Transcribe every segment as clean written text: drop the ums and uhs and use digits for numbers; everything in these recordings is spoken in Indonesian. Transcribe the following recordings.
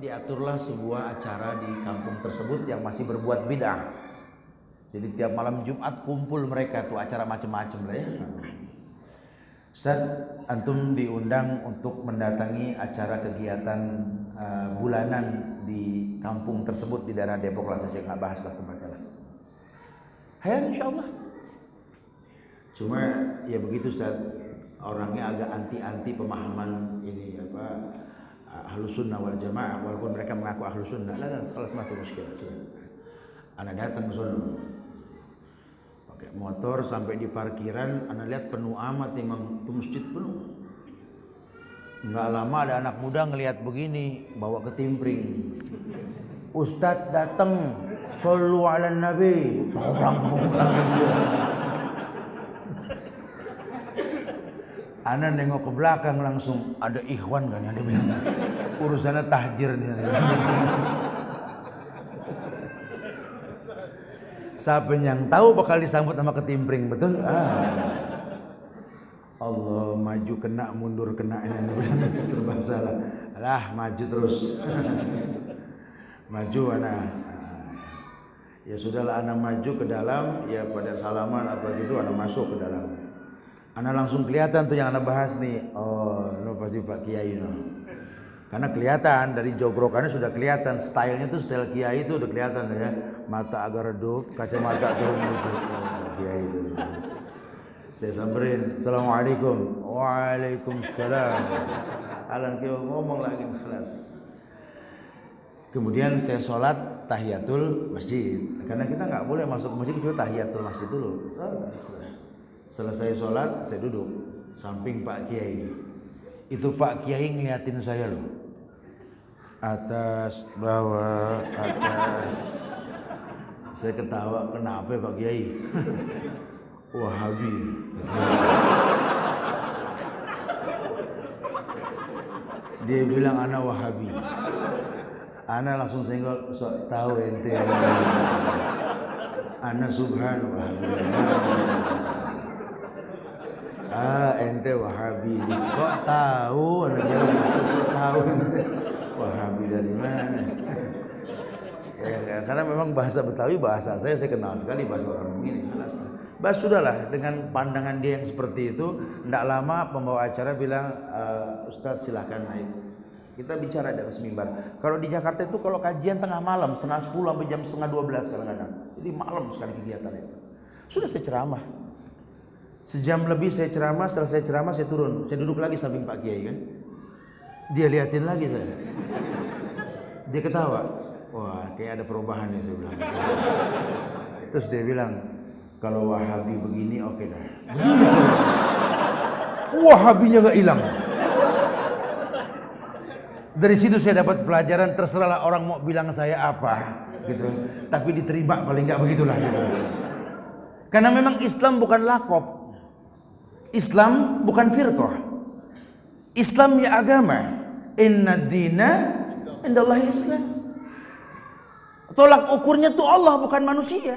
diaturlah sebuah acara di kampung tersebut yang masih berbuat bid'ah. Jadi tiap malam Jumat kumpul mereka tuh acara macam-macam lah ya. Ustaz, antum diundang untuk mendatangi acara kegiatan bulanan di kampung tersebut di daerah Depok lah, saya nggak bahas lah tempatnya lah. Hayal insyaallah. Cuma ya begitu Ustaz, orangnya agak anti pemahaman ini apa Ahlus Sunnah wal Jamaah, walaupun mereka mengaku Ahlus Sunnah. Lah salah satu muskilah sudah. Anak datang ke sana pakai motor sampai di parkiran, anak lihat penuh amat, memang tuh masjid penuh. Enggak lama ada anak muda ngelihat begini, bawa ketimpring. Ustadz datang, shollu ala nabi. Ana nengok ke belakang langsung ada ikhwan kan yang dia bilang urusannya tahjir nih. Siapa yang tahu bakal disambut sama ketimpring, betul? Allah, maju kena, mundur kena, ini serba salah. Alah, maju terus. Maju anak. Ya sudahlah, anak maju ke dalam, ya pada salaman apa gitu, anak masuk ke dalam. Anak langsung kelihatan tuh yang anak bahas nih. Oh, ini pasti Pak Kiai no. Karena kelihatan dari jogrokannya sudah kelihatan, stylenya tuh style Kiai itu udah kelihatan ya. Mata agak redup, kacamata turun gitu. Oh, Kiai itu. Saya samperin, assalamualaikum. Waalaikumsalam. Alan Kiai ngomong lagi kelas. Kemudian saya sholat tahiyatul masjid. Karena kita nggak boleh masuk masjid kecuali tahiyatul masjid dulu. Selesai sholat saya duduk samping Pak Kiai. Itu Pak Kiai ngeliatin saya loh. Atas, bawah, atas. Saya ketawa, kenapa Pak Kiai? Wahabi. Dia bilang anak Wahabi. Anak langsung senggol, sok tahu ente. Anak Subhan Wahabi. Ente Wahabi. Sok tahu, anak tahu ente Wahabi dari mana? Ya, karena memang bahasa Betawi bahasa saya kenal sekali bahasa orang begini. Bah sudahlah, dengan pandangan dia yang seperti itu, tidak lama pembawa acara bilang, Ustadz silahkan naik. Kita bicara di atas mimbar. Kalau di Jakarta itu kalau kajian tengah malam, setengah 10 sampai jam setengah 12 kadang-kadang. Jadi malam sekali kegiatan itu. Sudah saya ceramah. Sejam lebih saya ceramah, selesai ceramah saya turun. Saya duduk lagi samping Pak Kiai kan. Dia liatin lagi saya. Dia ketawa. Wah, kayak ada perubahan nih saya bilang. Terus dia bilang, kalau Wahabi begini oke dah. Wahabinya gak hilang. Dari situ saya dapat pelajaran, terserahlah orang mau bilang saya apa gitu. Tapi diterima paling gak begitulah gitu. Karena memang Islam bukan lakob. Islam bukan firqah. Islam ya agama. Inna dina indallahil Islam. Tolak ukurnya tuh Allah bukan manusia.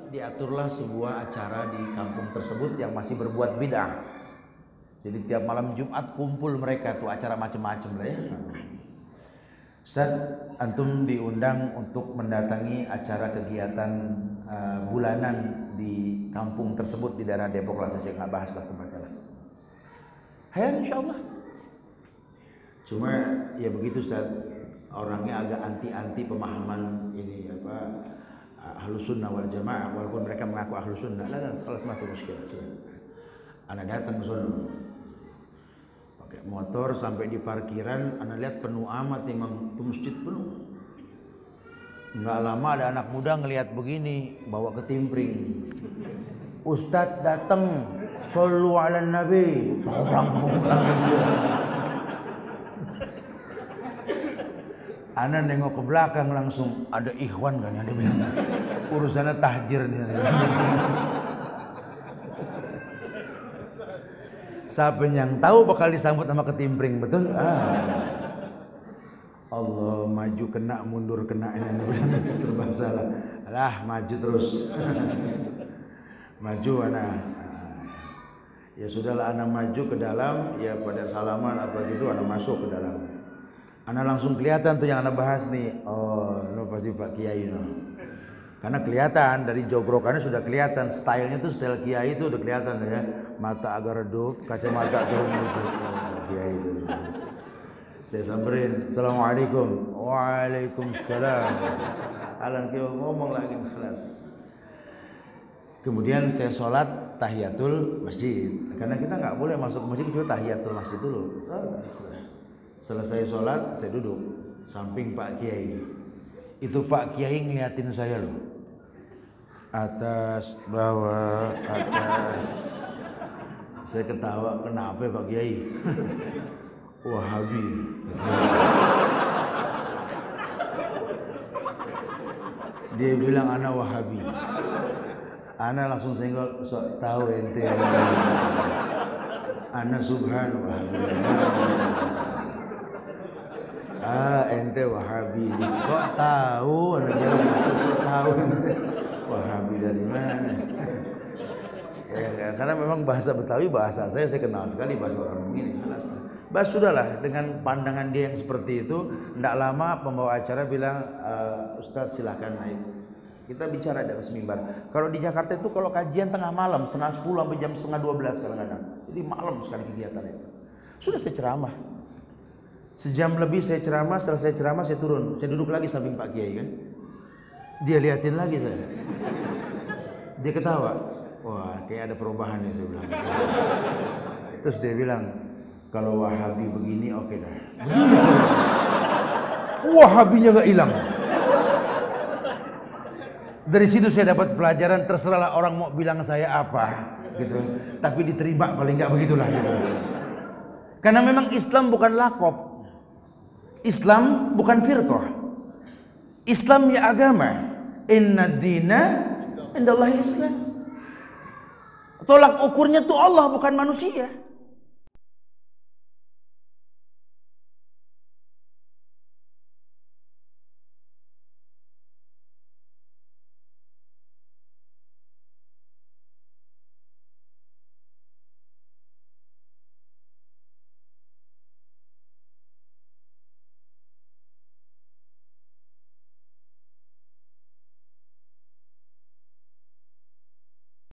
Diaturlah sebuah acara di kampung tersebut yang masih berbuat bid'ah. Jadi tiap malam Jumat kumpul mereka tuh acara macam-macam lah ya. Ustaz, antum diundang untuk mendatangi acara kegiatan bulanan di kampung tersebut di daerah Depok lah, saya nggak bahas lah tempatnya lah. Hayal insyaallah. Cuma ya begitu Ustaz, orangnya agak anti pemahaman ini apa Ahlus Sunnah wal Jamaah, walaupun mereka mengaku Ahlus Sunnah. Lah salah satu muskilah sudah. Anak datang ke sana pakai motor sampai di parkiran, anak lihat penuh amat, memang tuh masjid penuh. Enggak lama ada anak muda ngelihat begini, bawa ketimpring. Ustadz datang, shollu ala nabi. Ana nengok ke belakang langsung ada ikhwan kan yang dia bilang urusannya tahjir dia. Siapa yang tahu bakal disambut sama ketimpring, betul? Allah, maju kena, mundur kena, ini serba salah. Alah, maju terus. Maju anak. Ya sudahlah, anak maju ke dalam, ya pada salaman apa gitu, anak masuk ke dalam. Anak langsung kelihatan tuh yang anak bahas nih. Oh, lo pasti Pak Kiai no. Karena kelihatan dari jogrokannya sudah kelihatan, stylenya tuh style Kiai itu udah kelihatan ya. Mata agak redup, kacamata turun gitu. Pak Kiai itu. Saya samperin, Assalamualaikum. Waalaikumsalam. Alan Kiai ngomong lagi ikhlas. Kemudian saya sholat tahiyatul masjid. Karena kita nggak boleh masuk ke masjid kecuali tahiyatul masjid dulu. Selesai sholat saya duduk samping Pak Kiai. Itu Pak Kiai ngeliatin saya loh. Atas, bawah, atas. Saya ketawa, kenapa Pak Kiai? Wahabi. Dia bilang anak Wahabi. Ana langsung senggol, sok tahu ente. Ana Subhan Wahabi. Ente Wahabi. Sok tahu, ana tahu ente Wahabi dari mana? Ya, karena memang bahasa Betawi bahasa saya kenal sekali bahasa orang ini. Bahas sudahlah dengan pandangan dia yang seperti itu. Tidak lama pembawa acara bilang, Ustadz silahkan naik. Kita bicara di atas mimbar. Kalau di Jakarta itu kalau kajian tengah malam, setengah 10 sampai jam setengah 12 kadang-kadang. Jadi malam sekali kegiatan itu. Sudah saya ceramah. Sejam lebih saya ceramah, selesai ceramah saya turun. Saya duduk lagi samping Pak Kiai kan. Dia liatin lagi saya. Dia ketawa. Wah, kayak ada perubahan nih saya bilang. Terus dia bilang, kalau Wahabi begini oke dah. Wahabinya gak hilang. Dari situ saya dapat pelajaran, terserahlah orang mau bilang saya apa gitu, tapi diterima paling nggak begitulah gitu. Karena memang Islam bukan lakob, Islam bukan firqah, Islam ya agama. Inna dina indallahil Islam. Tolak ukurnya tuh Allah bukan manusia.